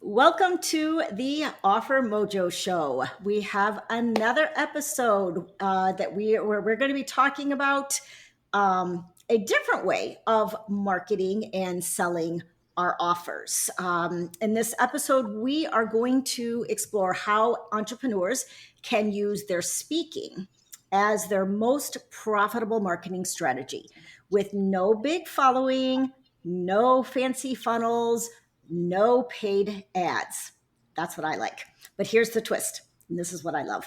Welcome to the Offer Mojo Show. We have another episode that we're going to be talking about a different way of marketing and selling our offers. In this episode, we are going to explore how entrepreneurs can use their speaking as their most profitable marketing strategy with no big following, no fancy funnels, no paid ads. That's what I like. But here's the twist. And this is what I love.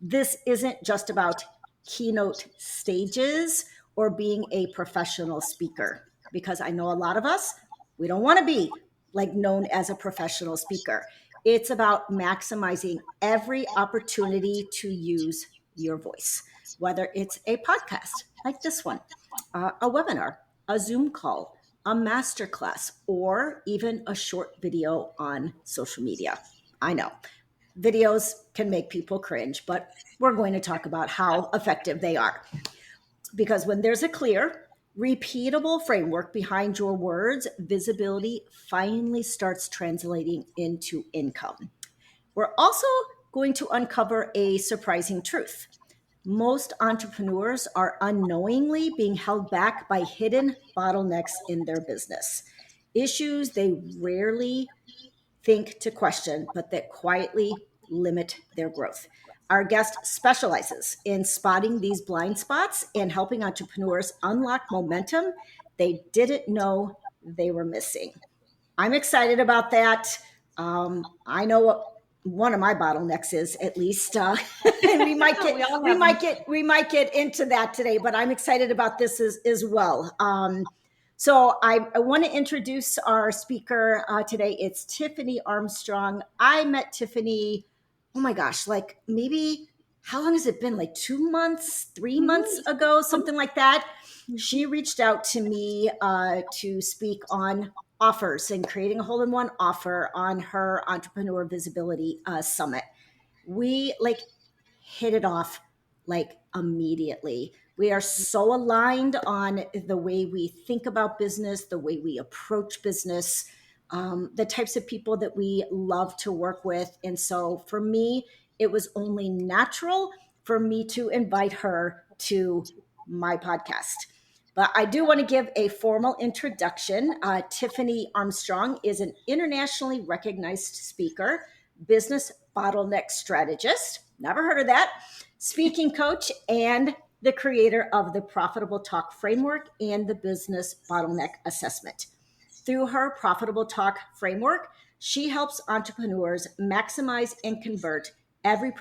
This isn't just about keynote stages or being a professional speaker, because I know a lot of us, we don't want to be like known as a professional speaker. It's about maximizing every opportunity to use your voice, whether it's a podcast like this one, a webinar, a Zoom call, a masterclass, or even a short video on social media. I know videos can make people cringe, but we're going to talk about how effective they are. Because when there's a clear, repeatable framework behind your words, visibility finally starts translating into income. We're also going to uncover a surprising truth. Most entrepreneurs are unknowingly being held back by hidden bottlenecks in their business, issues they rarely think to question, but that quietly limit their growth. Our guest specializes in spotting these blind spots and helping entrepreneurs unlock momentum they didn't know they were missing. I'm excited about that. I know what one of my bottlenecks is, at least, and we might get we might get into that today. But I'm excited about this as well. So I want to introduce our speaker today. It's Tiffany Armstrong. I met Tiffany, oh my gosh, like maybe how long has it been? Like 2 months, 3 months ago, something like that. She reached out to me to speak on offers and creating a hole-in-one offer on her Entrepreneur Visibility Summit. We like hit it off like immediately. We are so aligned on the way we think about business, the way we approach business, the types of people that we love to work with. And so for me, it was only natural for me to invite her to my podcast. But I do want to give a formal introduction. Tiffany Armstrong is an internationally recognized speaker, business bottleneck strategist, never heard of that, speaking coach, and the creator of the Profitable Talk Framework and the Business Bottleneck Assessment. Through her Profitable Talk Framework, she helps entrepreneurs maximize and convert every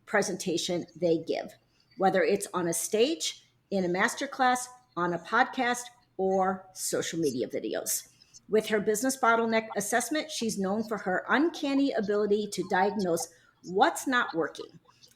presentation they give, whether it's on a stage, in a masterclass, on a podcast, or social media videos. With her business bottleneck assessment, she's known for her uncanny ability to diagnose what's not working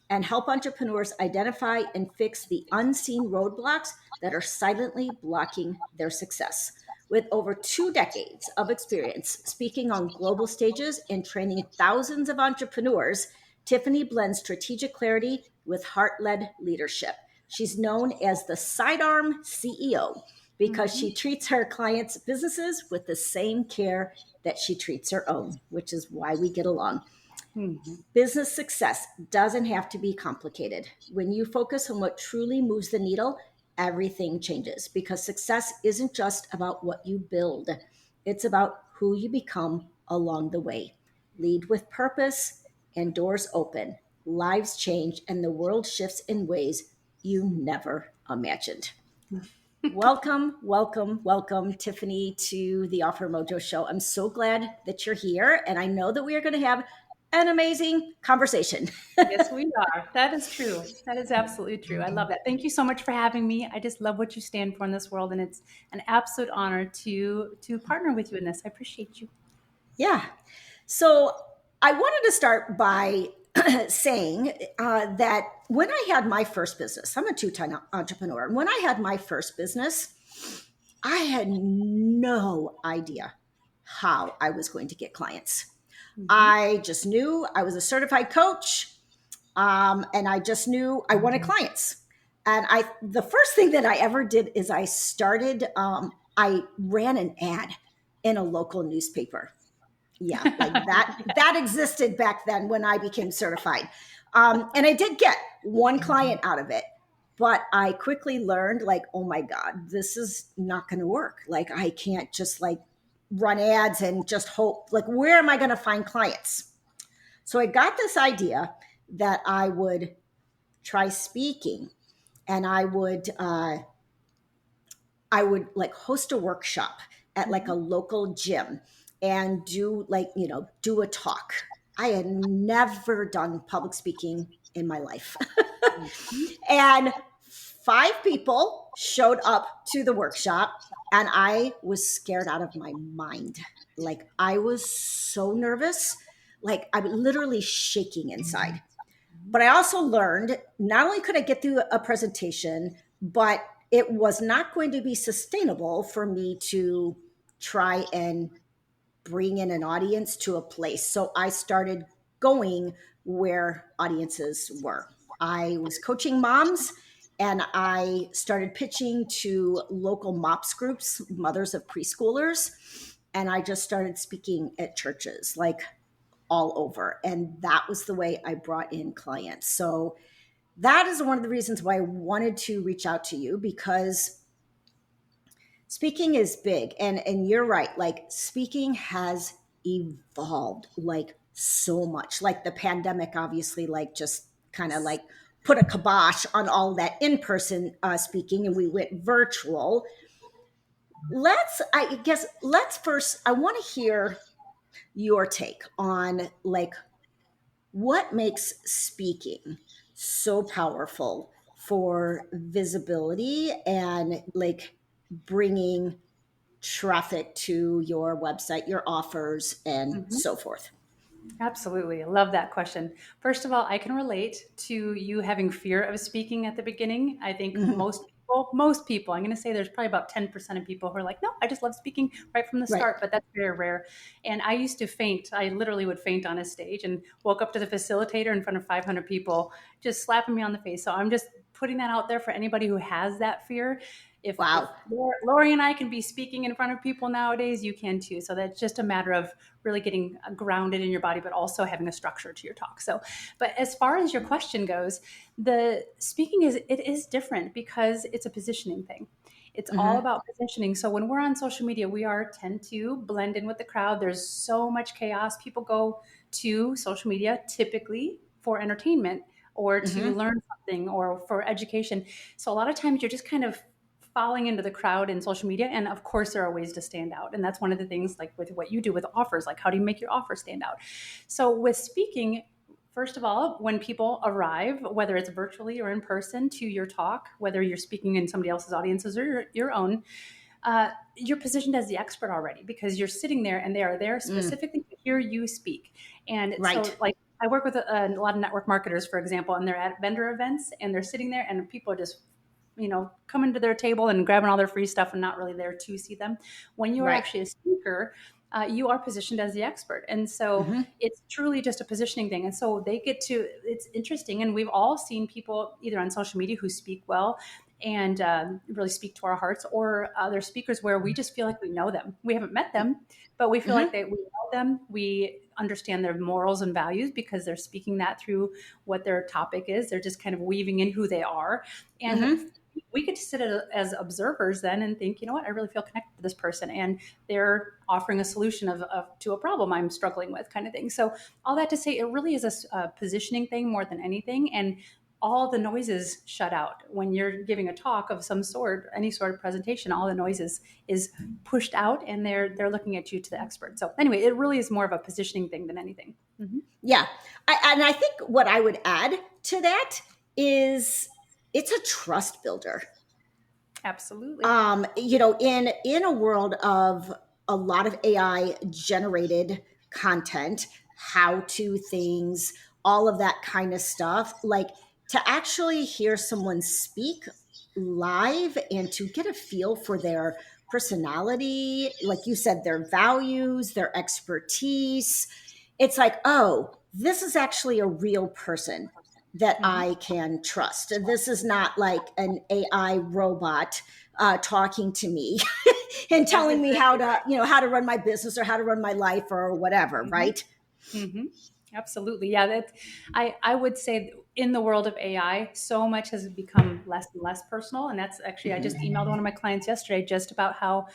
and help entrepreneurs identify and fix the unseen roadblocks that are silently blocking their success. With over 2 decades of experience speaking on global stages and training thousands of entrepreneurs, Tiffany blends strategic clarity with heart-led leadership. She's known as the Sidearm CEO because she treats her clients' businesses with the same care that she treats her own, which is why we get along. Business success doesn't have to be complicated. When you focus on what truly moves the needle, everything changes, because success isn't just about what you build. It's about who you become along the way. Lead with purpose and doors open. Lives change and the world shifts in ways you never imagined. Welcome, Tiffany, to the Offer Mojo Show. I'm so glad that you're here, and I know that we are going to have an amazing conversation. Yes, we are. That is true. That is absolutely true. I love that. Thank you so much for having me. I just love what you stand for in this world, and it's an absolute honor to partner with you in this. I appreciate you. Yeah. So I wanted to start by saying that when I had my first business, I'm a 2-time entrepreneur. And when I had my first business, I had no idea how I was going to get clients. I just knew I was a certified coach, and I just knew I wanted clients. And the first thing that I ever did is I ran an ad in a local newspaper. Yeah, like that existed back then when I became certified. And I did get one client out of it, but I quickly learned, like, oh my God, this is not going to work. Like, I can't just like run ads and just hope, like, where am I going to find clients? So I got this idea that I would try speaking, and I would like host a workshop at like a Mhm. local gym and do, like, do a talk. I had never done public speaking in my life. Mhm. And five people showed up to the workshop, and I was scared out of my mind. Like, I was so nervous. Like, I'm literally shaking inside. But I also learned not only could I get through a presentation, but it was not going to be sustainable for me to try and bring in an audience to a place. So I started going where audiences were. I was coaching moms, and I started pitching to local MOPS groups, mothers of preschoolers. And I just started speaking at churches, like all over. And that was the way I brought in clients. So that is one of the reasons why I wanted to reach out to you, because speaking is big. And you're right, like, speaking has evolved like so much. Like, the pandemic obviously, like, just kind of like put a kibosh on all that in-person speaking, and we went virtual. Let's first, I want to hear your take on, like, what makes speaking so powerful for visibility and like bringing traffic to your website, your offers, and Mhm. so forth. Absolutely. I love that question. First of all, I can relate to you having fear of speaking at the beginning. I think Mhm. most people, I'm going to say there's probably about 10% of people who are like, no, I just love speaking right from the Right. start, but that's very rare. And I used to faint. I literally would faint on a stage and woke up to the facilitator in front of 500 people, just slapping me on the face. So I'm just putting that out there for anybody who has that fear. If Wow. Lori and I can be speaking in front of people nowadays, you can too. So that's just a matter of really getting grounded in your body, but also having a structure to your talk. So, but as far as your question goes, the speaking is different because it's a positioning thing. It's all Hmm. about positioning. So when we're on social media, we are tend to blend in with the crowd. There's so much chaos. People go to social media typically for entertainment or to Hmm. learn something or for education. So a lot of times you're just kind of falling into the crowd in social media, and of course there are ways to stand out, and that's one of the things, like with what you do with offers, like how do you make your offer stand out. So with speaking, first of all, when people arrive, whether it's virtually or in person, to your talk, whether you're speaking in somebody else's audiences or your own, you're positioned as the expert already because you're sitting there and they are there Mm. specifically to hear you speak. And Right. so, like, I work with a lot of network marketers, for example, and they're at vendor events and they're sitting there and people are just coming to their table and grabbing all their free stuff and not really there to see them. When you are Right. actually a speaker, you are positioned as the expert. And so Hmm. it's truly just a positioning thing. And so they get to, it's interesting. And we've all seen people either on social media who speak well and really speak to our hearts, or other speakers where we just feel like we know them. We haven't met them, but we feel like Hmm. we know them. We understand their morals and values because they're speaking that through what their topic is. They're just kind of weaving in who they are. And Hmm. we get to sit as observers then and think, you know what, I really feel connected to this person and they're offering a solution to a problem I'm struggling with, kind of thing. So all that to say, it really is a positioning thing more than anything. And all the noises shut out when you're giving a talk of some sort, any sort of presentation. All the noises is pushed out, and they're looking at you to the expert. So anyway, it really is more of a positioning thing than anything. Mm-hmm. Yeah. And I think what I would add to that is it's a trust builder. Absolutely. In a world of a lot of AI generated content, how to things, all of that kind of stuff, like, to actually hear someone speak live and to get a feel for their personality, like you said, their values, their expertise, it's like, oh, this is actually a real person. that Mhm. I can trust. This is not like an AI robot talking to me and That's telling me how exactly to, how to run my business or how to run my life or whatever, right. right? Hmm. Absolutely. Yeah, I would say in the world of AI, so much has become less and less personal. And that's actually, I just Hmm. emailed one of my clients yesterday just about how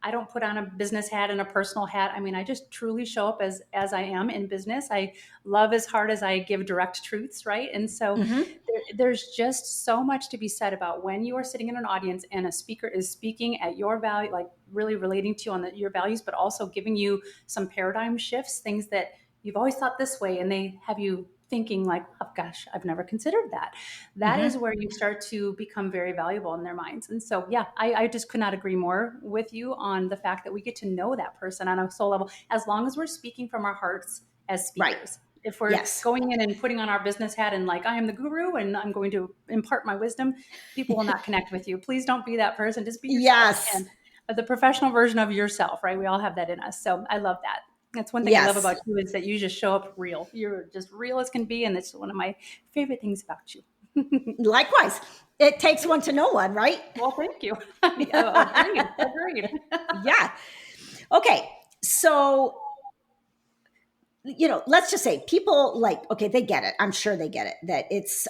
I don't put on a business hat and a personal hat. I mean, I just truly show up as I am in business. I love as hard as I give direct truths, right? And so Hmm. there's just so much to be said about when you are sitting in an audience and a speaker is speaking at your value, like really relating to you on your values, but also giving you some paradigm shifts, things that you've always thought this way, and they have you thinking like, oh gosh, I've never considered that. That is Hmm. where you start to become very valuable in their minds. And so, yeah, I just could not agree more with you on the fact that we get to know that person on a soul level, as long as we're speaking from our hearts as Right. speakers. If we're Yes. going in and putting on our business hat and like, I am the guru and I'm going to impart my wisdom, people will not connect with you. Please don't be that person. Just be yourself. Yes. And the professional version of yourself, right? We all have that in us. So I love that. That's one thing I love Yes. about you is that you just show up real. You're just real as can be, and it's one of my favorite things about you. Likewise. It takes one to know one, right? Well, thank you. Agreed. Agreed. Yeah. Okay. So, let's just say people like, okay, they get it. I'm sure they get it that it's,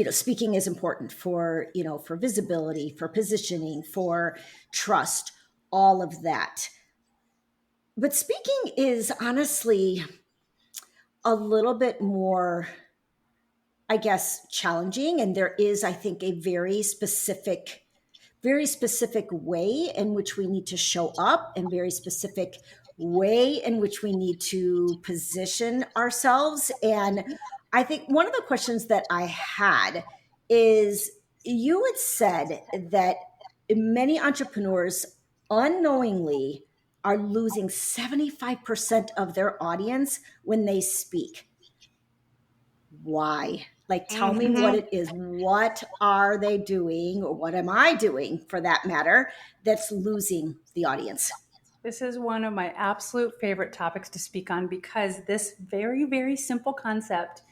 speaking is important for, for visibility, for positioning, for trust, all of that. But speaking is honestly a little bit more, I guess, challenging. And there is, I think, a very specific way in which we need to show up and very specific way in which we need to position ourselves. And I think one of the questions that I had is you had said that many entrepreneurs unknowingly are losing 75% of their audience when they speak. Why? Like, tell me what Mhm. it is. What are they doing, or what am I doing for that matter, that's losing the audience? This is one of my absolute favorite topics to speak on because this very, very simple concept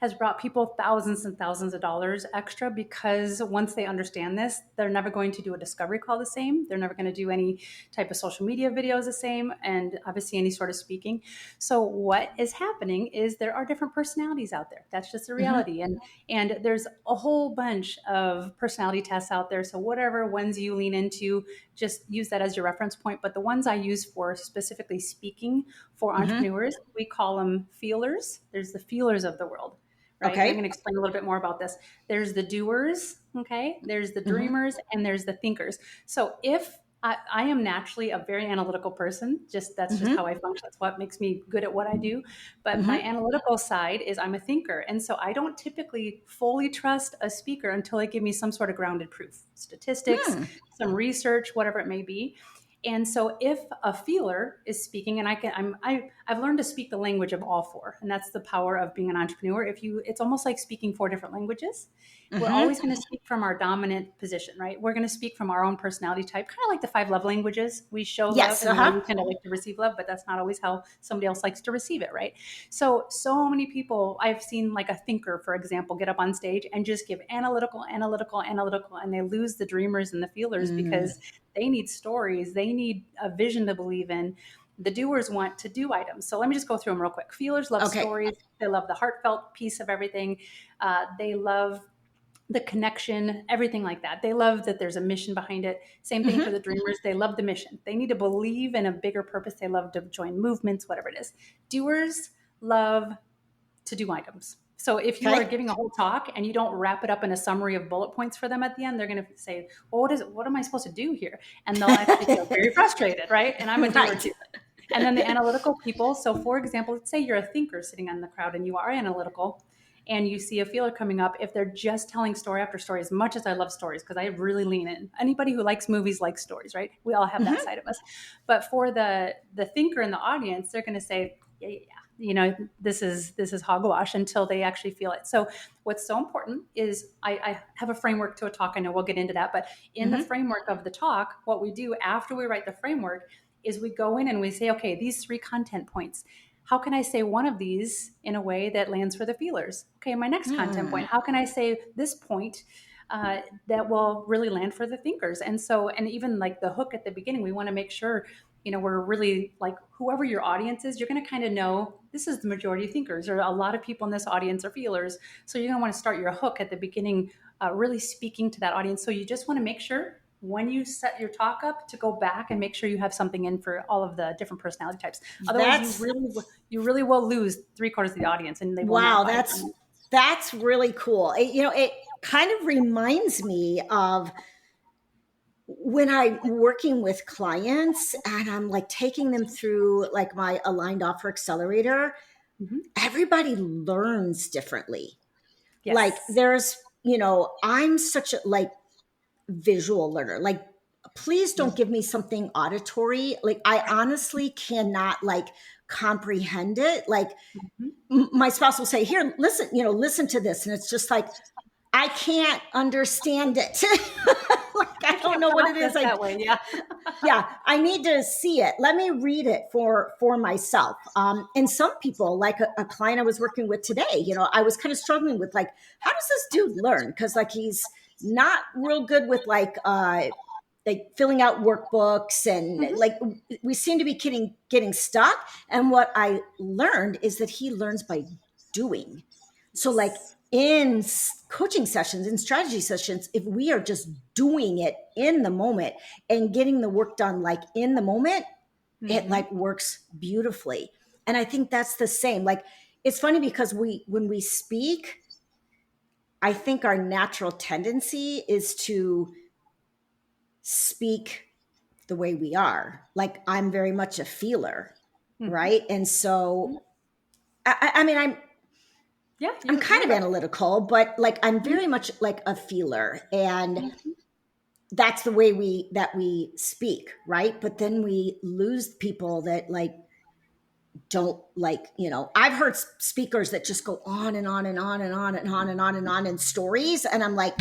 has brought people thousands and thousands of dollars extra because once they understand this, they're never going to do a discovery call the same. They're never going to do any type of social media videos the same, and obviously any sort of speaking. So what is happening is there are different personalities out there. That's just the Hmm. reality. And there's a whole bunch of personality tests out there. So whatever ones you lean into, just use that as your reference point. But the ones I use for specifically speaking for Hmm. entrepreneurs, we call them feelers. There's the feelers of the world, right? And I'm going Okay. to explain a little bit more about this. There's the doers, okay? There's the Hmm. dreamers, and there's the thinkers. So if I am naturally a very analytical person, just that's just how Hmm. I function. That's what makes me good at what I do. But my Hmm. analytical side is I'm a thinker. And so I don't typically fully trust a speaker until they give me some sort of grounded proof, statistics, Hmm. some research, whatever it may be. And so if a feeler is speaking, and I've learned to speak the language of all four, and that's the power of being an entrepreneur. It's almost like speaking four different languages. We're always Hmm. going to speak from our dominant position, right? We're going to speak from our own personality type, kind of like the five love languages. We show love Yes. and then Uh-huh. we tend to like to receive love, but that's not always how somebody else likes to receive it, right? So many people I've seen, like a thinker, for example, get up on stage and just give analytical, and they lose the dreamers and the feelers Mm. because they need stories, they need a vision to believe in. The doers want to do items. So let me just go through them real quick. Feelers love Okay. stories. They love the heartfelt piece of everything. They love the connection, everything like that. They love that there's a mission behind it. Same thing for Hmm. the dreamers. They love the mission. They need to believe in a bigger purpose. They love to join movements, whatever it is. Doers love to do items. So if you are Okay. giving a whole talk and you don't wrap it up in a summary of bullet points for them at the end, they're going to say, well, what am I supposed to do here? And they'll actually feel very frustrated, right? And I'm a doer Right. too. And then the analytical people. So for example, let's say you're a thinker sitting in the crowd and you are analytical and you see a feeler coming up. If they're just telling story after story, as much as I love stories, because I really lean in, anybody who likes movies likes stories, right? We all have that Hmm. side of us. But for the thinker in the audience, they're going to say, yeah, this is hogwash until they actually feel it. So what's so important is I have a framework to a talk. I know we'll get into that, but in the Hmm. framework of the talk, what we do after we write the framework is we go in and we say, okay, these three content points, how can I say one of these in a way that lands for the feelers? Okay, my next content point, how can I say this point that will really land for the thinkers? And so, and even like the hook at the beginning, we want to make sure, we're really like, whoever your audience is, you're going to kind of know this is the majority of thinkers, or a lot of people in this audience are feelers. So you're going to want to start your hook at the beginning, really speaking to that audience. So you just want to make sure when you set your talk up to go back and make sure you have something in for all of the different personality types. Otherwise, you really will lose 3/4 of the audience, and they will Wow, not buy that's really cool. It kind of reminds me of when I'm working with clients and I'm like taking them through like my aligned offer accelerator. Mhm. Everybody learns differently. Yes. Like I'm such a like visual learner. Like, please don't give me something auditory. Like, I honestly cannot like comprehend it. Like, Mhm. my spouse will say, "Here, listen, listen to this," and it's just like I can't understand it. Like, I I don't can't know what it process is. that way. Yeah. Yeah, I need to see it. Let me read it for myself. And some people, like a client I was working with today, I was kind of struggling with like, how does this dude learn? Because like he's not real good with like filling out workbooks, and Mhm. like we seem to be getting stuck. And what I learned is that he learns by doing. So like Yes. in coaching sessions, in strategy sessions, if we are just doing it in the moment and getting the work done like in the moment, it Mhm. like works beautifully. And I think that's the same. Like, it's funny because when we speak, I think our natural tendency is to speak the way we are. Like, I'm very much a feeler, Mhm. right? And so I mean, Yeah, I'm you're kind of right. analytical, but like I'm Mhm. very much like a feeler. And Mhm. that's the way we speak, right? But then we lose people that like don't like, I've heard speakers that just go on and on and on and on and on and on and on in stories, and I'm like,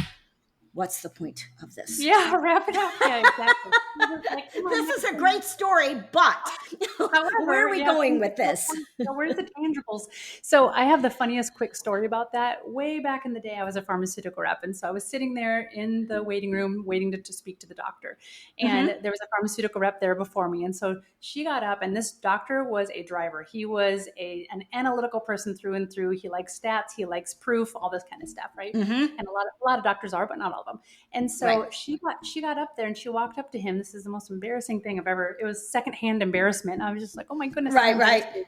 what's the point of this? Yeah, wrap it up. Yeah, exactly. You're just like, come on, This make is it a great story, but where However, are we yeah, going with this? where's the tangibles? So I have the funniest quick story about that. Way back in the day, I was a pharmaceutical rep, and so I was sitting there in the waiting room waiting to speak to the doctor, and Mm-hmm. there was a pharmaceutical rep there before me, and so she got up, and this doctor was a driver. He was an analytical person through and through. He likes stats, he likes proof, all this kind of stuff, right? Mm-hmm. And a lot of doctors are, but not all of them. And Right. so she got up there and she walked up to him. This is the most embarrassing thing I've ever. It was secondhand embarrassment. I was just like, oh my goodness, how Right. Right. embarrassing.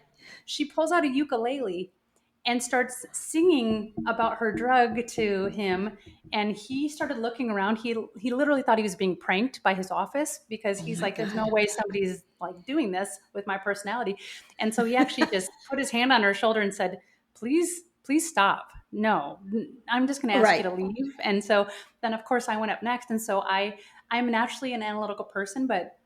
She pulls out a ukulele and starts singing about her drug to him, and he started looking around. He literally thought he was being pranked by his office, because Oh he's my like, there's no God. way somebody's like doing this with my personality. And so he actually just put his hand on her shoulder and said, please stop. No, I'm just going to ask you Right. to leave. And so then of course I went up next. And so I'm naturally an analytical person, but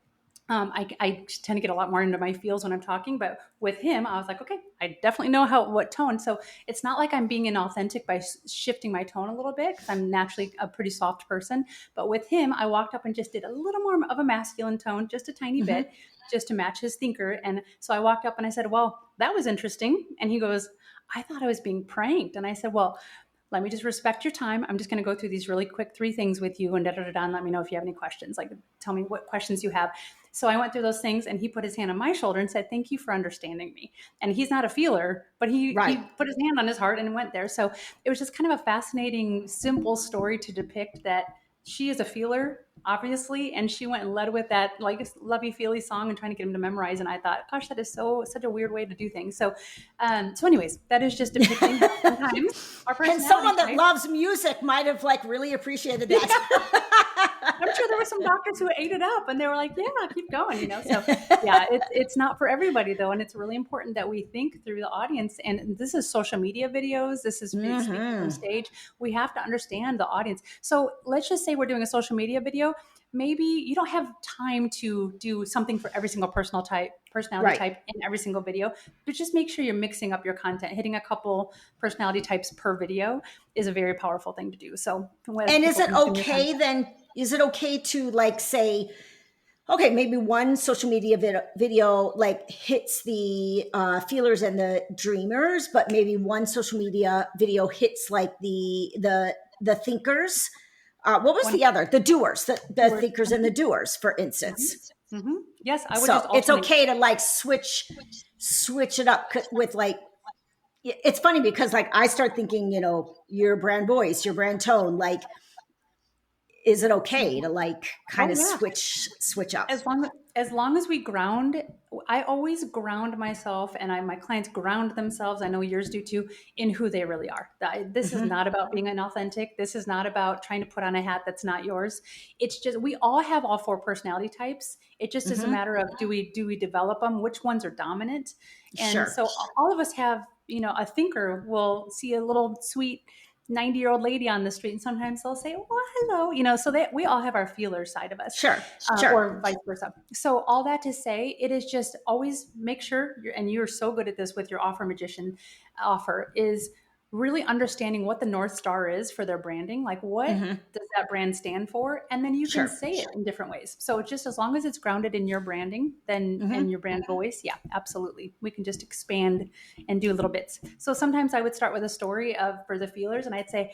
I tend to get a lot more into my feels when I'm talking. But with him, I was like, okay, I definitely know what tone. So it's not like I'm being inauthentic by shifting my tone a little bit, because I'm naturally a pretty soft person. But with him, I walked up and just did a little more of a masculine tone, just a tiny Mm-hmm. bit, just to match his thinker. And so I walked up and I said, well, that was interesting. And he goes, I thought I was being pranked. And I said, well, let me just respect your time. I'm just going to go through these really quick 3 things with you, and and let me know if you have any questions. Like, tell me what questions you have. So I went through those things, and he put his hand on my shoulder and said, thank you for understanding me. And he's not a feeler, but he Right. put his hand on his heart and went there. So it was just kind of a fascinating, simple story to depict that she is a feeler, obviously, and she went and led with that like lovey feely song and trying to get him to memorize. And I thought, gosh, that is such a weird way to do things. So anyways, that is just depicting how sometimes our And personality someone that type. loves music might have like really appreciated that. I'm sure there were some doctors who ate it up and they were like, yeah, keep going. So yeah, it's not for everybody though. And it's really important that we think through the audience. And this is social media videos. This is speaking from Mm-hmm. stage. We have to understand the audience. So let's just say we're doing a social media video. Maybe you don't have time to do something for every single personality Right. type in every single video, but just make sure you're mixing up your content. Hitting a couple personality types per video is a very powerful thing to do. So as And is people it consume your okay content. then? Is it okay to like say, okay, maybe one social media video like hits the feelers and the dreamers, but maybe one social media video hits like the thinkers. What was One the other? The doers, the word. thinkers and the doers, for instance. Yes, I would So just it's alternate. okay to like switch it up with like, it's funny because like I start thinking, your brand voice, your brand tone, like, is it okay to like kind Oh of yeah. switch up? As long as we ground, I always ground myself, and my clients ground themselves. I know yours do too, in who they really are. This is Mm-hmm. not about being inauthentic. This is not about trying to put on a hat that's not yours. It's just we all have all four personality types. It just is a Mm-hmm. matter of do we develop them? Which ones are dominant? And Sure. so all of us have, a thinker will see a little sweet 90-year-old lady on the street, and sometimes they'll say, well, hello, so that we all have our feeler side of us, Sure. Sure. or vice versa. So all that to say, it is just always make sure and you're so good at this with your offer magician offer, is really understanding what the North Star is for their branding. Like, what Mm-hmm. does that brand stand for? And then you can Sure. say it in different ways. So just as long as it's grounded in your branding, then Mm-hmm. and your brand voice, yeah, absolutely. We can just expand and do little bits. So sometimes I would start with a story for the feelers, and I'd say,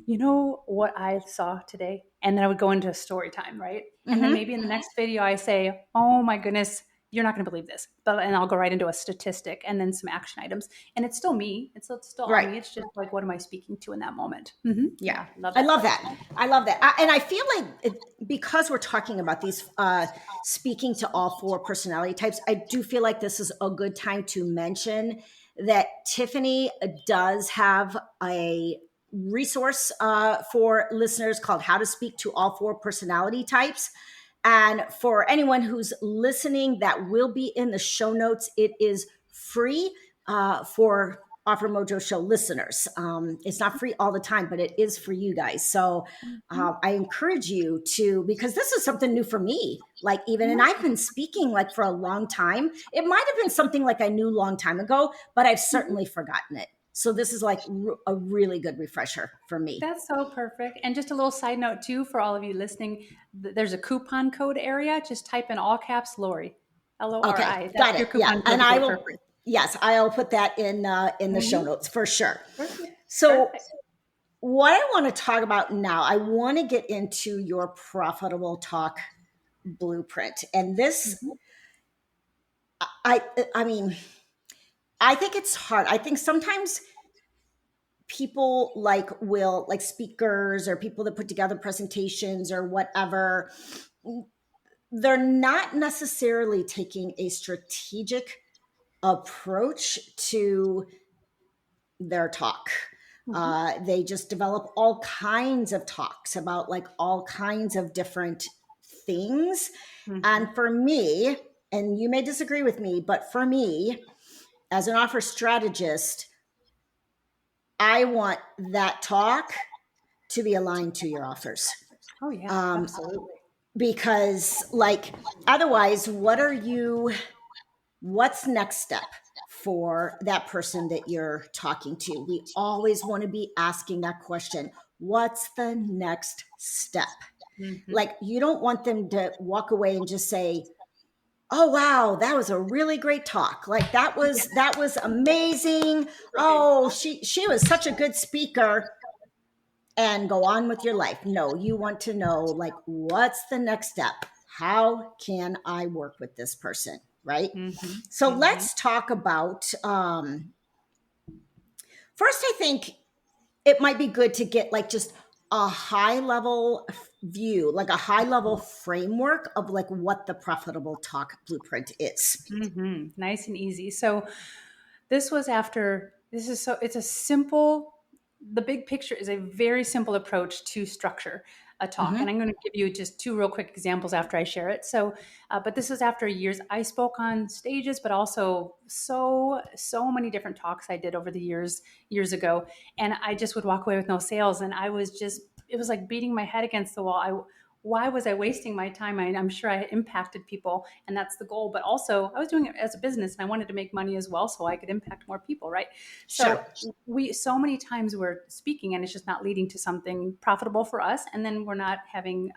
you know what I saw today? And then I would go into a story time, right? And then Mm-hmm. maybe in the next video, I say, oh my goodness, you're not going to believe this. And I'll go right into a statistic and then some action items. And it's still me. It's still on Right. me. It's just like, what am I speaking to in that moment? Yeah. Yeah, love I that. love that. I love that. And I feel like because we're talking about these, speaking to all four personality types, I do feel like this is a good time to mention that Tiffany does have a resource for listeners called How to Speak to All Four Personality Types. And for anyone who's listening, that will be in the show notes. It is free for Offer Mojo Show listeners. It's not free all the time, but it is for you guys. So I encourage you to, because this is something new for me. Like even, and I've been speaking like for a long time. It might have been something like I knew a long time ago, but I've certainly forgotten it. So this is like a really good refresher for me. That's so perfect. And just a little side note too, for all of you listening, there's a coupon code area. Just type in all caps Lori, Okay, Lori. That's got it. your Yeah, coupon code and to I get it for will. free. Yes, I'll put that in the show notes for sure. Perfect. So Perfect. what I want to talk about now, I want to get into your profitable talk blueprint. And this, I, I mean, I think it's hard. I think sometimes people will like speakers or people that put together presentations or whatever, they're not necessarily taking a strategic approach to their talk. They just develop all kinds of talks about like all kinds of different things. And for me, and you may disagree with me, but for me, as an offer strategist, I want that talk to be aligned to your offers. Oh yeah, Um, absolutely. because like otherwise, what's next step for that person that you're talking to? We always want to be asking that question. What's the next step? Like you don't want them to walk away and just say, oh wow, that was a really great talk. Like that was amazing. Right. Oh, she was such a good speaker, and go on with your life. No, you want to know like what's the next step? How can I work with this person? Right. So let's talk about first, I think it might be good to get like just a high level view, like a high level framework of like what the profitable talk blueprint is. Nice and easy. So it's a simple, the big picture is a very simple approach to structure a talk. And Mm-hmm. I'm going to give you just two real quick examples after I share it. So, but this is after years. I spoke on stages, but also so many different talks I did over the years ago. And I just would walk away with no sales. And it was like beating my head against the wall. why was I wasting my time? I'm sure I impacted people, and that's the goal. But also, I was doing it as a business, and I wanted to make money as well, so I could impact more people, right? So Sure. we so many times we're speaking, and it's just not leading to something profitable for us, and then we're not having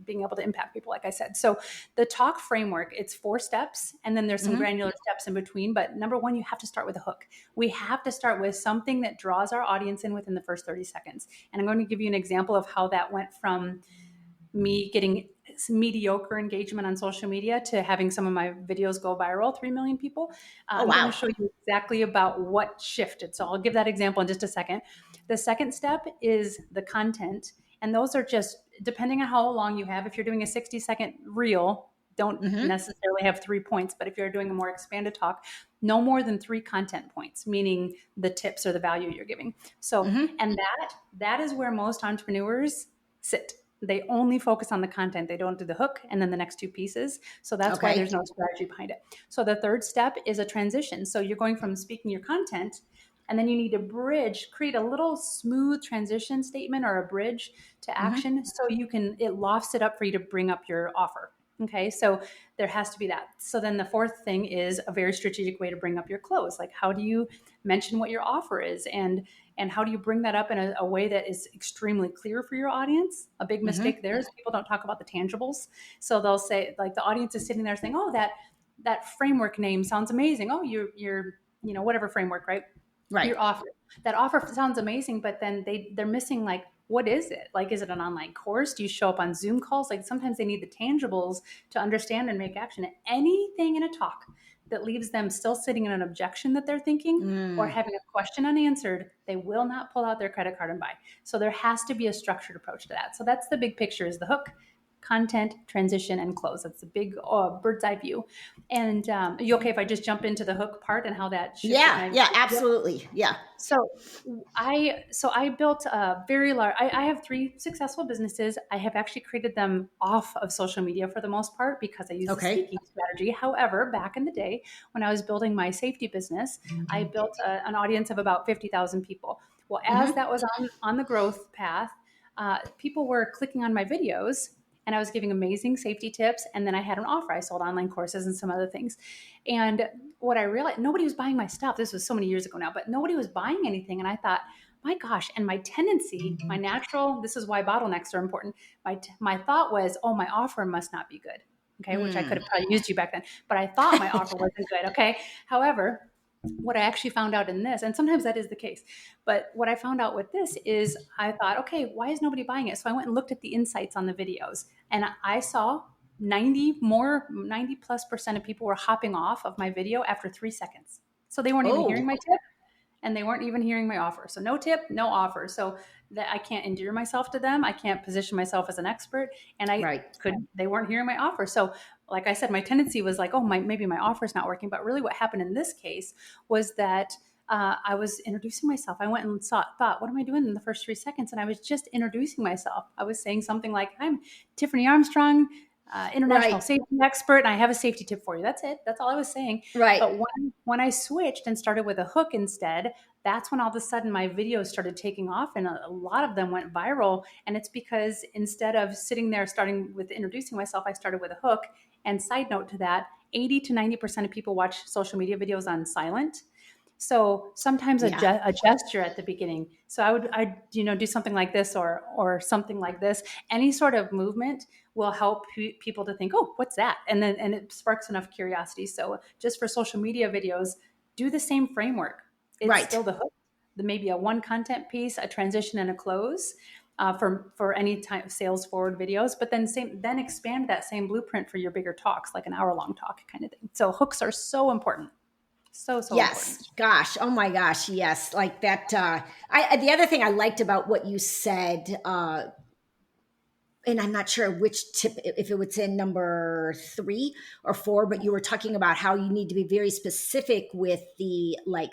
being able to impact people, like I said. So the talk framework, it's 4 steps, and then there's some Mm-hmm. granular steps in between. But number one, you have to start with a hook. We have to start with something that draws our audience in within the first 30 seconds. And I'm going to give you an example of how that went from me getting mediocre engagement on social media to having some of my videos go viral, 3 million people. Oh, I'm going to wow. show you exactly about what shifted. So I'll give that example in just a second. The second step is the content. And those are just depending on how long you have. If you're doing a 60-second reel, don't Mm-hmm. necessarily have 3 points, but if you're doing a more expanded talk, no more than 3 content points, meaning the tips or the value you're giving. So, Mm-hmm. and that is where most entrepreneurs sit. They only focus on the content. They don't do the hook and then the next 2 pieces. So that's why Okay. there's no strategy behind it. So the third step is a transition. So you're going from speaking your content, and then you need to bridge, create a little smooth transition statement or a bridge to Mm-hmm. action so it lofts it up for you to bring up your offer. Okay, so there has to be that. So then the fourth thing is a very strategic way to bring up your close. Like, how do you mention what your offer is, and how do you bring that up in a way that is extremely clear for your audience? A big Mm-hmm. mistake there is people don't talk about the tangibles. So they'll say, like, the audience is sitting there saying, "Oh, that framework name sounds amazing. Oh, you're whatever framework, right? Right. Your offer, that offer sounds amazing, but then they're missing, like, what is it? Like, is it an online course? Do you show up on Zoom calls? Like, sometimes they need the tangibles to understand and make action. Anything in a talk that leaves them still sitting in an objection that they're thinking or Mm. having a question unanswered, they will not pull out their credit card and buy. So there has to be a structured approach to that. So that's the big picture: is the hook, content, transition, and close. That's the big bird's eye view. And are you okay if I just jump into the hook part and how that shifted Yeah. my? Yeah. Absolutely. Yeah. So I built a very large. I have 3 successful businesses. I have actually created them off of social media for the most part because I use the Okay. speaking strategy. However, back in the day when I was building my safety business, I built an audience of about 50,000 people. Well, as Mm-hmm. that was on the growth path, people were clicking on my videos, and I was giving amazing safety tips. And then I had an offer. I sold online courses and some other things. And what I realized, nobody was buying my stuff. This was so many years ago now, but nobody was buying anything. And I thought, my gosh, and my tendency, my natural, this is why bottlenecks are important. My thought was, oh, my offer must not be good. Okay, which I could Mm. have probably used you back then, but I thought my offer wasn't good. Okay. However, what I actually found out in this, and sometimes that is the case, but what I found out with this is I thought, okay, why is nobody buying it? So I went and looked at the insights on the videos, and I saw 90+ percent of people were hopping off of my video after 3 seconds. So they weren't even hearing Oh, my tip, and they weren't even hearing my offer. So no tip, no offer. So that I can't endear myself to them. I can't position myself as an expert, and right. they weren't hearing my offer. So like I said, my tendency was like, oh, maybe my offer is not working. But really what happened in this case was that I was introducing myself. I went and thought, what am I doing in the first 3 seconds? And I was just introducing myself. I was saying something like, I'm Tiffany Armstrong, international Right. safety expert, and I have a safety tip for you. That's it. That's all I was saying. Right. But when I switched and started with a hook instead, that's when all of a sudden my videos started taking off, and a lot of them went viral. And it's because instead of sitting there starting with introducing myself, I started with a hook. And side note to that, 80 to 90% of people watch social media videos on silent. So sometimes Yeah. a gesture at the beginning. So I do something like this or something like this. Any sort of movement will help people to think, oh, what's that? And it sparks enough curiosity. So just for social media videos, do the same framework. It's Right. still the hook, maybe a one content piece, a transition, and a close. For any type of sales forward videos, but then expand that same blueprint for your bigger talks, like an hour-long talk kind of thing. So hooks are so important, so important. Yes. Gosh. Oh my gosh. Yes. Like that. The other thing I liked about what you said, and I'm not sure which tip, if it was in number 3 or 4, but you were talking about how you need to be very specific with the like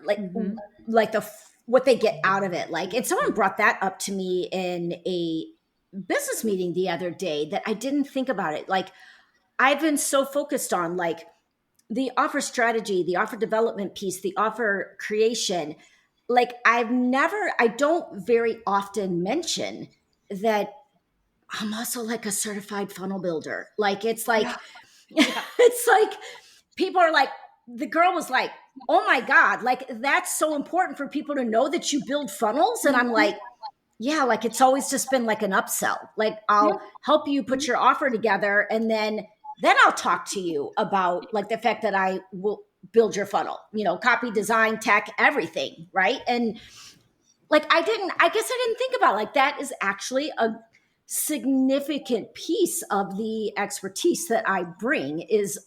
Mm-hmm. like the what they get out of it. Like, and someone brought that up to me in a business meeting the other day that I didn't think about it. Like, I've been so focused on like the offer strategy, the offer development piece, the offer creation. Like, I don't very often mention that I'm also like a certified funnel builder. Like, it's like, Yeah. Yeah. it's like people are like, the girl was like, oh my God, like that's so important for people to know that you build funnels. And I'm like, yeah, like it's always just been like an upsell. Like, Yeah. I'll help you put Mhm. your offer together, and then I'll talk to you about like the fact that I will build your funnel, copy, design, tech, everything. Right. And like, I guess I didn't think about it. Like, that is actually a significant piece of the expertise that I bring is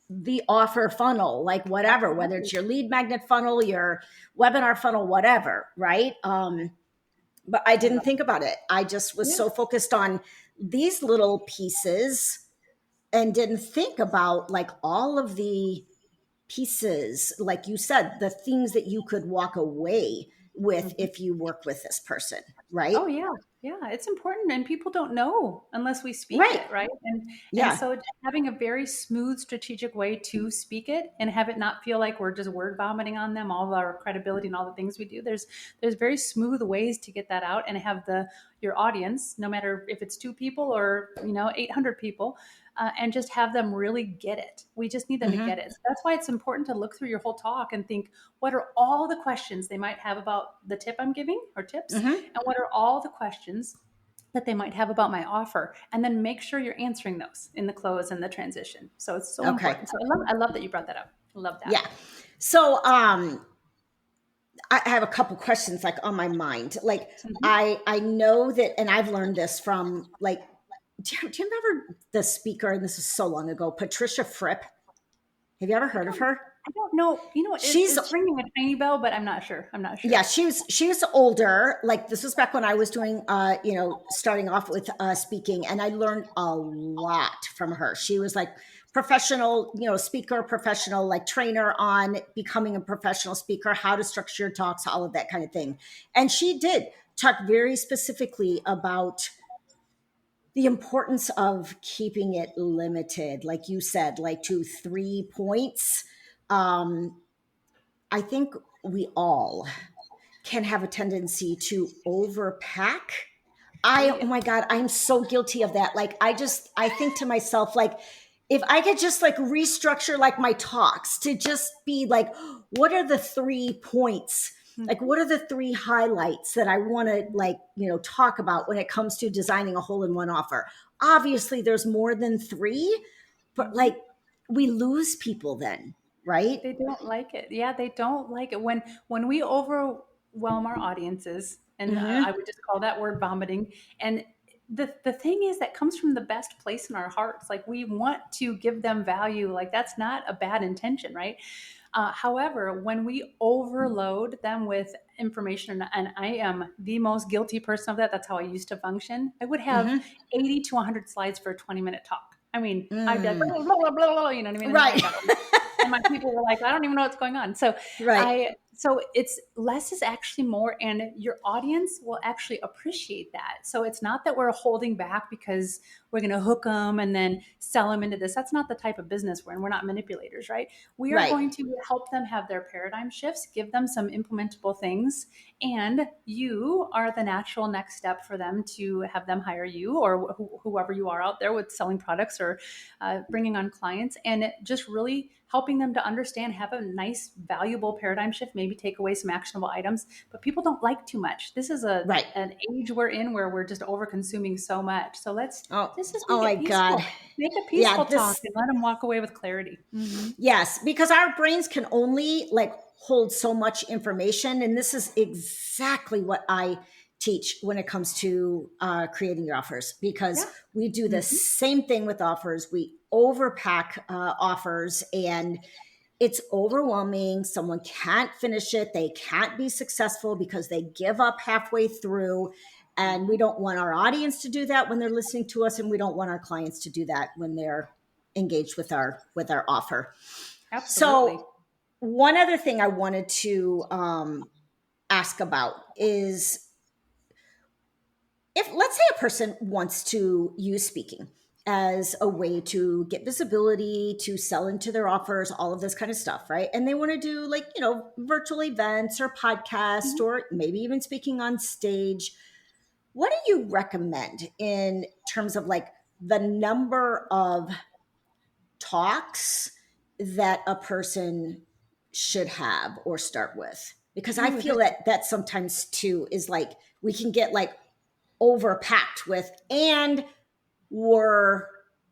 the offer funnel, like whatever, whether it's Absolutely. your lead magnet funnel, your webinar funnel, whatever. Right. But I I didn't love think about it. I just it. was Yeah. so focused on these little pieces and didn't think about like all of the pieces, like you said, the things that you could walk away with Mhm. if you work with this person, right? Oh yeah, yeah, it's important, and people don't know unless we speak Right. it, right? And Yeah. so having a very smooth, strategic way to speak it and have it not feel like we're just word vomiting on them, all of our credibility and all the things we do. There's very smooth ways to get that out and have your audience, no matter if it's 2 people or 800 people, and just have them really get it. We just need them to get Hmm. it. So that's why it's important to look through your whole talk and think, what are all the questions they might have about the tip I'm giving or tips? Hmm. And what are all the questions that they might have about my offer? And then make sure you're answering those in the close and the transition. So it's so Okay. important. So I love that you brought that up. I love that. Yeah. So I have a couple questions like on my mind. Like, Mhm. I know that, and I've learned this from like, do you remember the speaker, and this is so long ago, Patricia Fripp? Have you ever I heard of don't her? I don't know. She's It's ringing a tiny bell, but I'm not sure. I'm not Yeah, sure. she was older. Like, this was back when I was doing starting off with speaking, and I learned a lot from her. She was like professional, speaker, professional, like trainer on becoming a professional speaker, how to structure your talks, all of that kind of thing. And she did talk very specifically about the importance of keeping it limited, like you said, like to 3 points. um I think we all can have a tendency to overpack. Oh Oh yeah. my God, I'm so guilty of that. Like, I think to myself, like, if I could just like restructure like my talks to just be like, what are the 3 points? Like, Mhm. what are the three highlights that I want to like, talk about when it comes to designing a hole in one offer? Obviously, there's more than three, but Mhm. like, we lose people then, right? They don't like it. Yeah, they don't like it when we overwhelm our audiences, and I Mm-hmm. would just call that word vomiting. And the thing is that comes from the best place in our hearts. Like we want to give them value. Like that's not a bad intention, right? However, when we overload them with information, and I am the most guilty person of that. That's how I used to function. I would have Mm-hmm. 80 to 100 slides for a 20-minute talk. I mean, I did Mm. blah, blah, blah, blah, blah, you know what I mean? And then I Right. got and my people were like, I don't even know what's going on. So Right. so it's less is actually more, and your audience will actually appreciate that. So it's not that we're holding back because we're going to hook them and then sell them into this. That's not the type of business we're in. We're not manipulators, right? We are Right. going to help them have their paradigm shifts, give them some implementable things, and you are the natural next step for them to have them hire you or whoever you are out there with selling products or bringing on clients, and just really helping them to understand, have a nice, valuable paradigm shift, maybe take away some actionable items. But people don't like too much. This is Right. an age we're in where we're just over consuming so much. So let's Oh, just oh make my it God. peaceful. Make it Yeah, peaceful talk this, and let them walk away with clarity. Mm-hmm. yes, because our brains can only like hold so much information. And this is exactly what I teach when it comes to creating your offers, because Yeah. we do the Mm-hmm. same thing with offers. We overpack offers, and it's overwhelming. Someone can't finish it. They can't be successful because they give up halfway through. And Mm-hmm. we don't want our audience to do that when they're listening to us. And we don't want our clients to do that when they're engaged with our offer. Absolutely. So one other thing I wanted to ask about is, if let's say a person wants to use speaking as a way to get visibility, to sell into their offers, all of this kind of stuff, right? And they want to do like, virtual events or podcast, Mm-hmm. or maybe even speaking on stage. what do you recommend in terms of like the number of talks that a person should have or start with? Because I Ooh, feel that that sometimes too is like we can get like overpacked with, and we're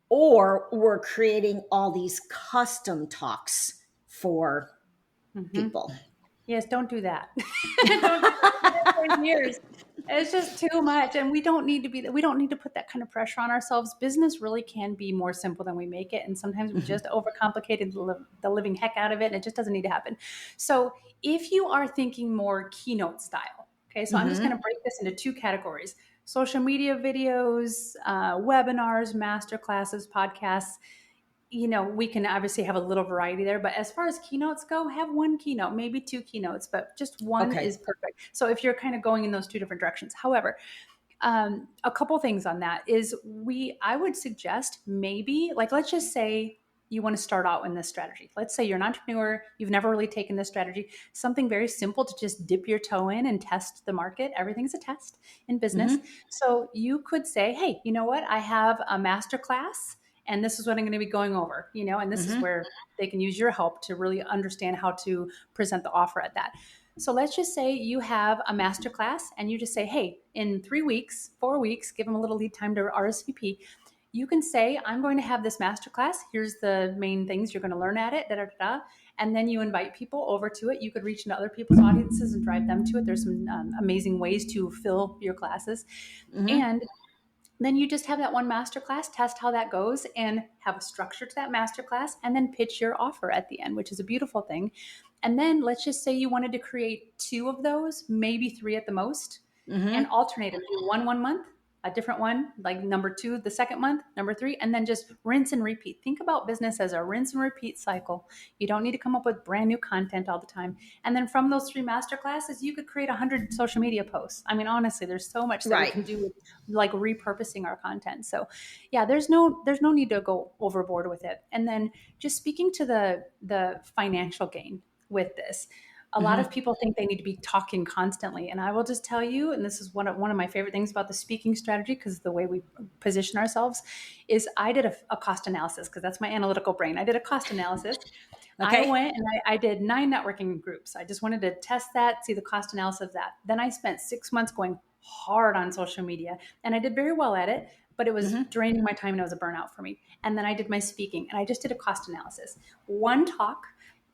we're creating all these custom talks for mhm. people. Yes, don't do that. Don't do that. For years. It's just too much, and we don't need to be. We don't need to put that kind of pressure on ourselves. Business really can be more simple than we make it, and sometimes we Mhm. just overcomplicated the living heck out of it, and it just doesn't need to happen. So, if you are thinking more keynote style, okay, so I'm just going to Mhm. break this into two categories: social media videos, webinars, master classes, podcasts. We can obviously have a little variety there, but as far as keynotes go, have one keynote, maybe two keynotes, but just one Okay. is perfect. So if you're kind of going in those two different directions. However, a couple things on that is I would suggest maybe, like, let's just say you want to start out in this strategy. Let's say you're an entrepreneur, you've never really taken this strategy, something very simple to just dip your toe in and test the market. Everything's a test in business. Mhm. So you could say, hey, you know what? I have a master class and this is what I'm going to be going over, and this is Mhm. where they can use your help to really understand how to present the offer at that. So let's just say you have a master class and you just say, hey, in 3 weeks, 4 weeks, give them a little lead time to RSVP. You can say, I'm going to have this master class. Here's the main things you're going to learn at it, da, da, da, da. And then you invite people over to it. You could reach into other people's audiences and drive them to it. There's some amazing ways to fill your classes. Mhm. And then you just have that one master class, test how that goes, and have a structure to that master class, and then pitch your offer at the end, which is a beautiful thing. And then let's just say you wanted to create two of those, maybe three at the most, and Mhm. alternate them. Do one month, a different one, like number two, the second month, number three, and then just rinse and repeat. Think about business as a rinse and repeat cycle. You don't need to come up with brand new content all the time. And then from those three master classes, you could create 100 social media posts. I mean, honestly, there's so much that we Right. can do with like repurposing our content. So yeah, there's no need to go overboard with it. And then just speaking to the financial gain with this, a lot of Mhm. people think they need to be talking constantly, and I will just tell you, and this is one of my favorite things about the speaking strategy, because the way we position ourselves is I did a cost analysis, because that's my analytical brain. I did a cost analysis. I Okay. went and I did 9 networking groups. I just wanted to test that, see the cost analysis of that. Then I spent 6 months going hard on social media, and I did very well at it, but it was Mhm. draining my time and it was a burnout for me. And then I did my speaking, and I just did a cost analysis. One talk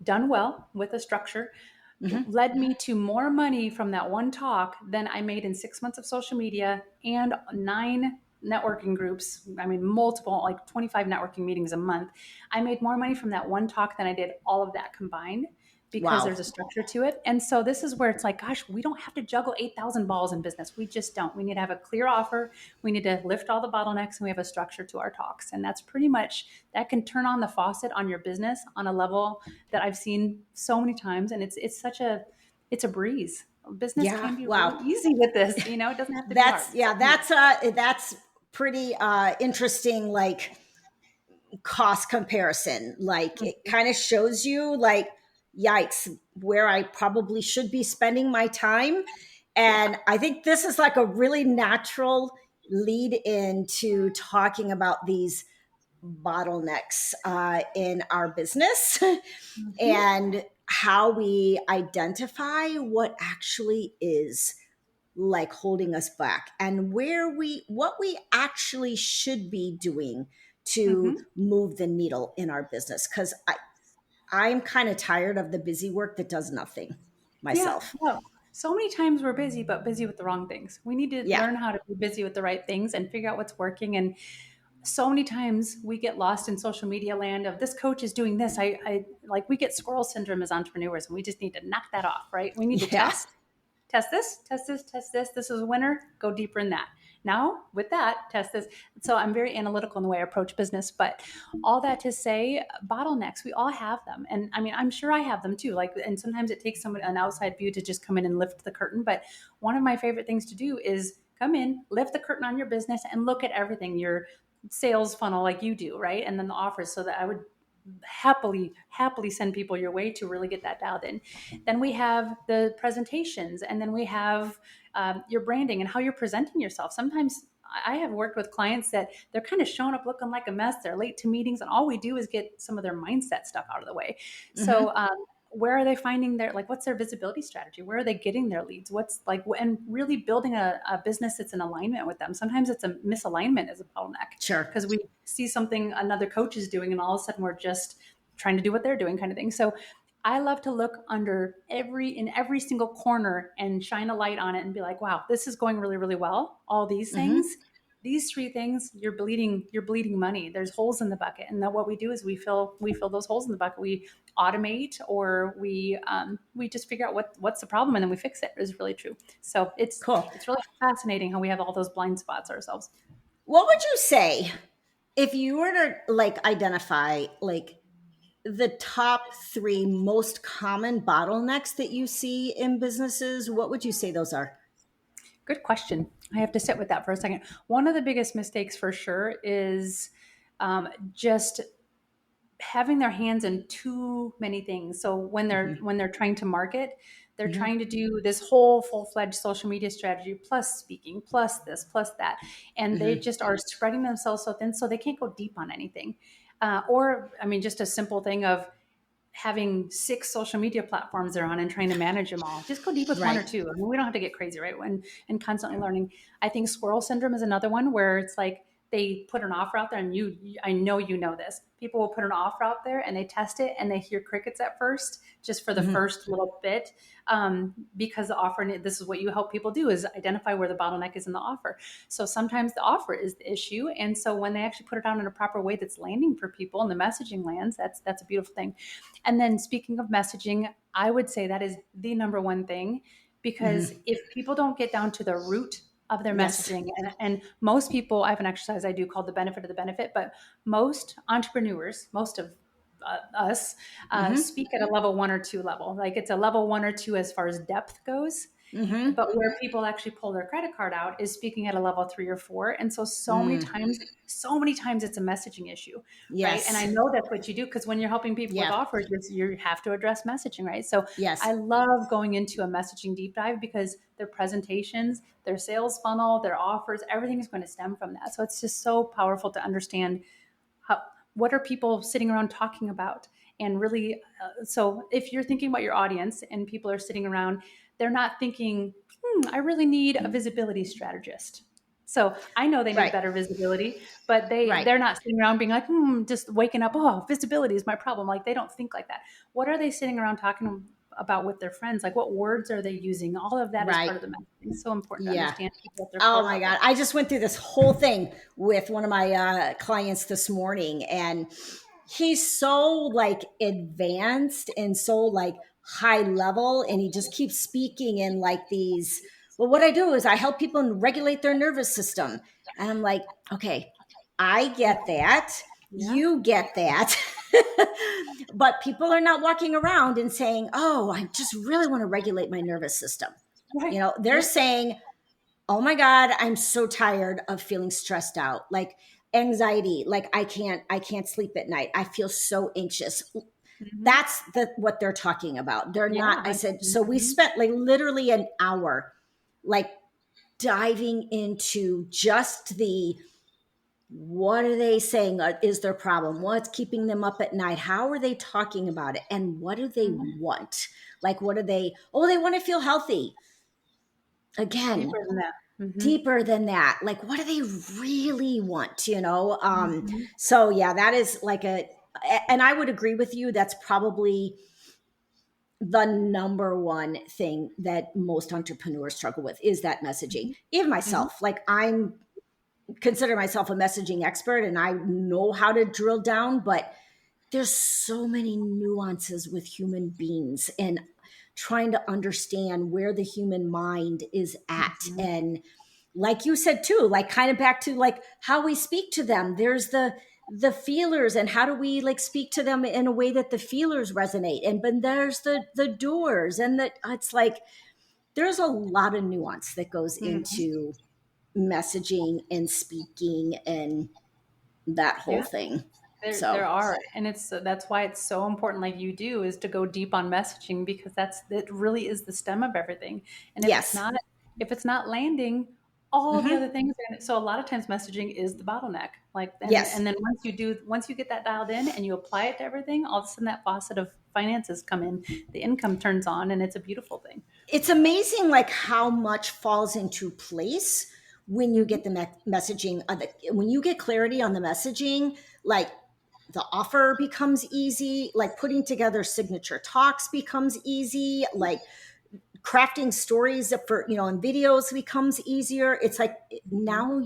done well with a structure Mhm. led me to more money from that one talk than I made in 6 months of social media and 9 networking groups. I mean, multiple, like 25 networking meetings a month. I made more money from that one talk than I did all of that combined, because Wow. there's a structure to it. And so this is where it's like, gosh, we don't have to juggle 8,000 balls in business. We just don't. We need to have a clear offer. We need to lift all the bottlenecks, and we have a structure to our talks. And that's pretty much, that can turn on the faucet on your business on a level that I've seen so many times. And it's a breeze. Business Yeah. can be really Wow. easy with this. It doesn't have to be hard. That's So yeah, that's pretty interesting, like cost comparison. Like it mhm. kind of shows you like, yikes, where I probably should be spending my time. Yeah. And I think this is like a really natural lead into talking about these bottlenecks in our business Mhm. and how we identify what actually is like holding us back, and what we actually should be doing to Mhm. move the needle in our business, because I'm kind of tired of the busy work that does nothing Yeah. myself. No. So many times we're busy, but busy with the wrong things. We need to Yeah. learn how to be busy with the right things and figure out what's working. And so many times we get lost in social media land of, this coach is doing this. I like, we get squirrel syndrome as entrepreneurs, and we just need to knock that off, right? We need to Yeah. test this, test this, test this. This is a winner. Go deeper in that. Now, with that, test this. So I'm very analytical in the way I approach business, but all that to say, bottlenecks, we all have them. And I mean, I'm sure I have them too. Like, and sometimes it takes someone, an outside view, to just come in and lift the curtain. But one of my favorite things to do is come in, lift the curtain on your business, and look at everything, your sales funnel, like you do, right? And then the offers. So that I would happily send people your way to really get that dialed in. Then we have the presentations, and then we have your branding and how you're presenting yourself. Sometimes I have worked with clients that they're kind of showing up looking like a mess. They're late to meetings, and all we do is get some of their mindset stuff out of the way. Mm-hmm. So where are they finding their, like, what's their visibility strategy? Where are they getting their leads? What's like, and really building a business that's in alignment with them. Sometimes it's a misalignment as a bottleneck, Sure. because we see something another coach is doing and all of a sudden we're just trying to do what they're doing, kind of thing. So I love to look under in every single corner and shine a light on it and be like, wow, this is going really, really well. All these Mm-hmm. things, these three things, you're bleeding money. There's holes in the bucket. And then what we do is we fill those holes in the bucket. We automate, or we just figure out what's the problem, and then we fix it. Is really true. So it's Cool. it's really fascinating how we have all those blind spots ourselves. What would you say if you were to like identify like the top three most common bottlenecks that you see in businesses? What would you say those are? Good question. I have to sit with that for a second. One of the biggest mistakes for sure is just having their hands in too many things. So Mm-hmm. when they're trying to market, they're Mm-hmm. trying to do this whole full-fledged social media strategy plus speaking plus this plus that, and they Mm-hmm. just are spreading themselves so thin, so they can't go deep on anything. Or I mean, just a simple thing of having 6 social media platforms they're on and trying to manage them all. Just go deep with one or Right. two. I mean, we don't have to get crazy, right? And constantly learning. I think squirrel syndrome is another one where it's like they put an offer out there, and I know you know this. People will put an offer out there and they test it and they hear crickets at first, just for the Mm-hmm. first little bit, because the offer. This is what you help people do: is identify where the bottleneck is in the offer. So sometimes the offer is the issue, and so when they actually put it out in a proper way that's landing for people and the messaging lands, that's a beautiful thing. And then speaking of messaging, I would say that is the number one thing, because Mm-hmm. if people don't get down to the root of their Yes. messaging, and most people, I have an exercise I do called the benefit of the benefit, but most entrepreneurs, most of us, Mm-hmm. speak at a level 1 or 2 level. Like it's a level 1 or 2 as far as depth goes. Mm-hmm. But where people actually pull their credit card out is speaking at a level 3 or 4. And so many Mm. times, so many times it's a messaging issue, right? And I Yes. know that's what you do, because when you're helping people with Yeah. offers, you have to address messaging, right? So Yes. I love going into a messaging deep dive, because their presentations, their sales funnel, their offers, everything is going to stem from that. So it's just so powerful to understand how, what are people sitting around talking about. And really, so if you're thinking about your audience and people are sitting around, they're not thinking, I really need a visibility strategist. So I know they need Right. better visibility, but they Right. they're not sitting around being like, just waking up, oh, visibility is my problem. Like, they don't think like that. What are they sitting around talking about with their friends? Like, what words are they using? All of that is part Right. of the messaging. It's so important to Yeah. understand people at their Oh core my level. God. I just went through this whole thing with one of my clients this morning, and he's so like advanced and so like high level, and he just keeps speaking in like these. Well, what I do is I help people regulate their nervous system. And I'm like, okay, I get that. Yeah. You get that. But people are not walking around and saying, oh, I just really want to regulate my nervous system. Right. They're Yep. saying, oh my God, I'm so tired of feeling stressed out, like anxiety, like I can't sleep at night, I feel so anxious. Hmm. That's what they're talking about. They're not. I Yeah. said, so we Mhm. spent like literally an hour like diving into just the, what are they saying is their problem, what's keeping them up at night, how are they talking about it, and what do they Mhm. want, like what are they, oh, they want to feel healthy. Again, Deeper than that. Hmm. deeper than that, like what do they really want, Hmm. so yeah, that is like and I would agree with you, that's probably the number one thing that most entrepreneurs struggle with, is that messaging. Even Hmm. myself, like I'm consider myself a messaging expert and I know how to drill down, but there's so many nuances with human beings, and trying to understand where the human mind is at. Hmm. And like you said too, like kind of back to like how we speak to them, there's the feelers, and how do we like speak to them in a way that the feelers resonate, and then there's the doers, and that it's like there's a lot of nuance that goes Hmm. into messaging and speaking and that whole Yeah. thing. There So are, and that's why it's so important, like you do, is to go deep on messaging, because it really is the stem of everything. And yes. if it's not landing, all the other Hmm. things so a lot of times messaging is the bottleneck. Like, Yes. and then once you get that dialed in and you apply it to everything, all of a sudden that faucet of finances come in, the income turns on, and it's a beautiful thing. It's amazing like how much falls into place when you Hmm. get the messaging when you get clarity on the messaging, like the offer becomes easy, like putting together signature talks becomes easy, like crafting stories for and videos becomes easier. It's like now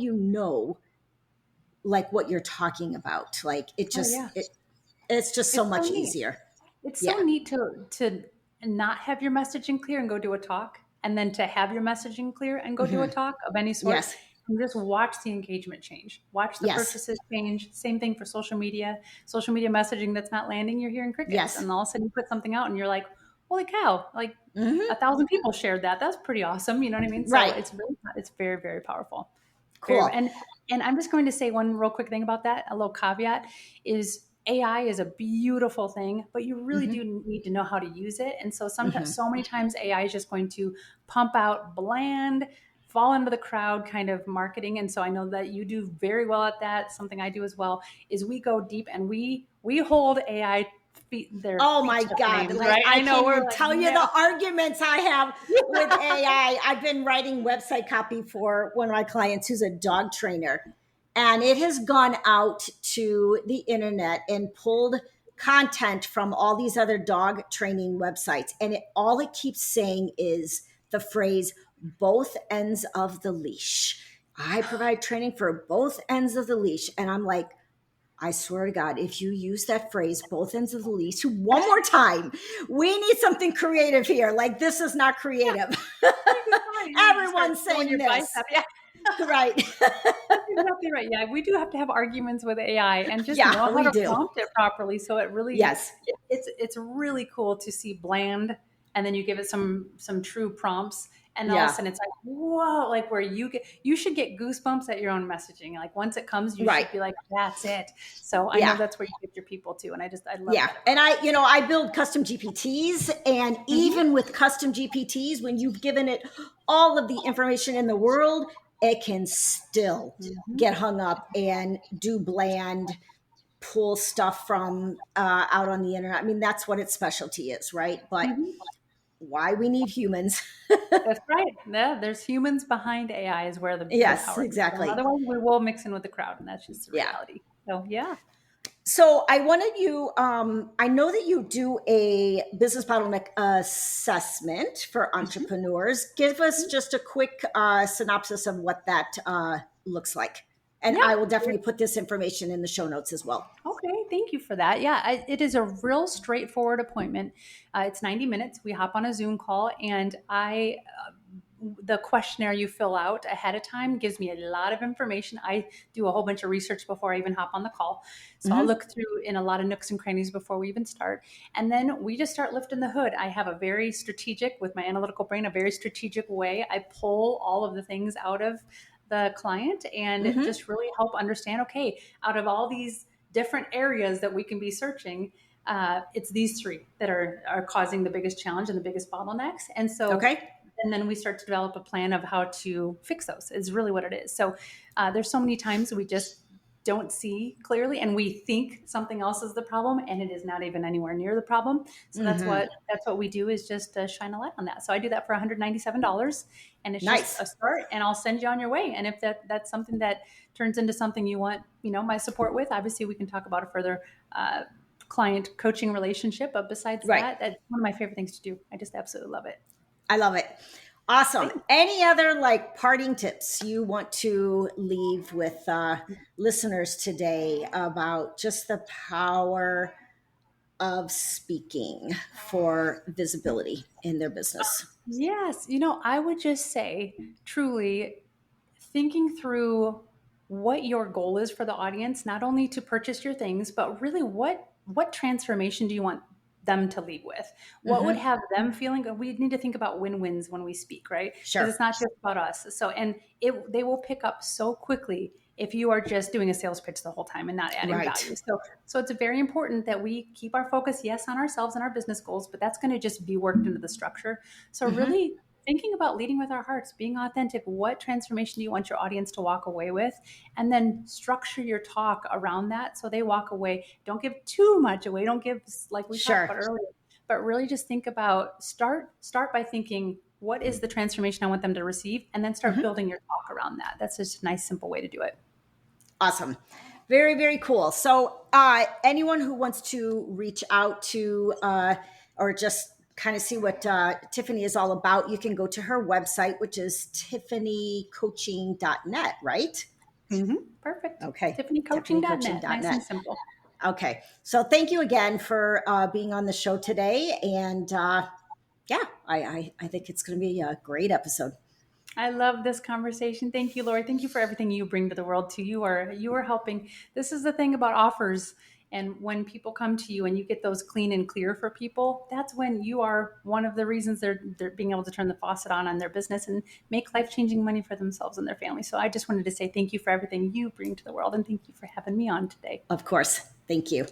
like what you're talking about, like Oh yeah, it's just so it's so much neat. easier. It's so Yeah. neat to not have your messaging clear and go do a talk, and then to have your messaging clear and go do a Hmm. talk of any sort, Yes. and just watch the engagement change. Watch the Yes. purchases change. Same thing for social media. Social media messaging that's not landing, you're hearing crickets. Yes. And all of a sudden you put something out and you're like, holy cow, like Hmm. 1,000 people shared that. That's pretty awesome. You know what I mean? So Right. it's very, very powerful. Very, Cool. and I'm just going to say one real quick thing about that. A little caveat is AI is a beautiful thing, but you really Hmm. do need to know how to use it. And so sometimes, Hmm. so many times, AI is just going to pump out bland, fall into the crowd kind of marketing. And so I know that you do very well at that. Something I do as well is we go deep and we hold AI their Oh feet my to the God. flames, Like, right? I I know can't we're even like, tell you no. the arguments I have with AI. I've been writing website copy for one of my clients who's a dog trainer, and it has gone out to the internet and pulled content from all these other dog training websites. And all it keeps saying is the phrase, both ends of the leash. I provide training for both ends of the leash. And I'm like, I swear to God, if you use that phrase, both ends of the leash, one more time, we need something creative here. Like, this is not creative. You need to start Everyone's showing saying your bicep. this. Yeah. Right. That's exactly right. Yeah, we do have to have arguments with AI and just Yeah, know how we to do. prompt it properly. So it really, Yes. it's really cool to see bland, and then you give it some true prompts, and all of a Yeah. sudden it's like, whoa, like where you should get goosebumps at your own messaging. Like once it comes, you Right. should be like, that's it. So I know Yeah. that's where you get your people to, and I love Yeah. that And about I build custom GPTs. And it. Hmm. even with custom GPTs, when you've given it all of the information in the world, it can still Hmm. get hung up and do bland, pull stuff from out on the internet. I mean, that's what its specialty is, right? But Hmm. why we need humans. That's right. Yeah, there's humans behind AI is where the Yes, power comes from. exactly. Otherwise, we will mix in with the crowd, and that's just the Yeah. reality. So yeah. So I wanted you, I know that you do a business bottleneck assessment for Mhm. entrepreneurs. Give us just a quick synopsis of what that looks like. And Yeah. I will definitely put this information in the show notes as well. Okay. Thank you for that. Yeah, it is a real straightforward appointment. It's 90 minutes. We hop on a Zoom call, and the questionnaire you fill out ahead of time gives me a lot of information. I do a whole bunch of research before I even hop on the call. So I'll Hmm. look through in a lot of nooks and crannies before we even start. And then we just start lifting the hood. I have a very strategic, with my analytical brain, a very strategic way. I pull all of the things out of the client and Hmm. just really help understand, okay, out of all these different areas that we can be searching, it's these three that are causing the biggest challenge and the biggest bottlenecks. And so Okay. and then we start to develop a plan of how to fix those is really what it is. So there's so many times we just don't see clearly, and we think something else is the problem, and it is not even anywhere near the problem. So Hmm. that's what we do, is just shine a light on that. So I do that for $197, and it's just Nice. a start, and I'll send you on your way. And if that's something that turns into something you want, my support with, obviously we can talk about a further client coaching relationship. But besides Right. that, that's one of my favorite things to do. I just absolutely love it. I love it. Awesome. Any other like parting tips you want to leave with listeners today about just the power of speaking for visibility in their business? Yes, I would just say, truly, thinking through what your goal is for the audience, not only to purchase your things, but really what transformation do you want them to leave with? What would Hmm. have them feeling? We need to think about win-wins when we speak, right? Because Sure. it's not just about us. So, and they will pick up so quickly if you are just doing a sales pitch the whole time and not adding Right. value. So it's very important that we keep our focus, yes, on ourselves and our business goals, but that's going to just be worked into the structure. So really thinking about leading with our hearts, being authentic, what transformation do you want your audience to walk away with? And then structure your talk around that so they walk away. Don't give too much away. Don't give, like we talked about earlier, but really just think about, start by thinking, what is the transformation I want them to receive? And then start building your talk around that. That's just a nice, simple way to do it. Awesome. Very, very cool. So anyone who wants to reach out to or just kind of see what Tiffany is all about, you can go to her website, which is tiffanycoaching.net, right? Perfect. Okay. Tiffanycoaching.net. Nice and simple. Okay. So thank you again for being on the show today. And yeah, I think it's going to be a great episode. I love this conversation. Thank you, Lori. Thank you for everything you bring to the world too. You are helping. This is the thing about offers. And when people come to you and you get those clean and clear for people, that's when you are one of the reasons they're being able to turn the faucet on their business and make life-changing money for themselves and their family. So I just wanted to say thank you for everything you bring to the world. And thank you for having me on today. Of course. Thank you.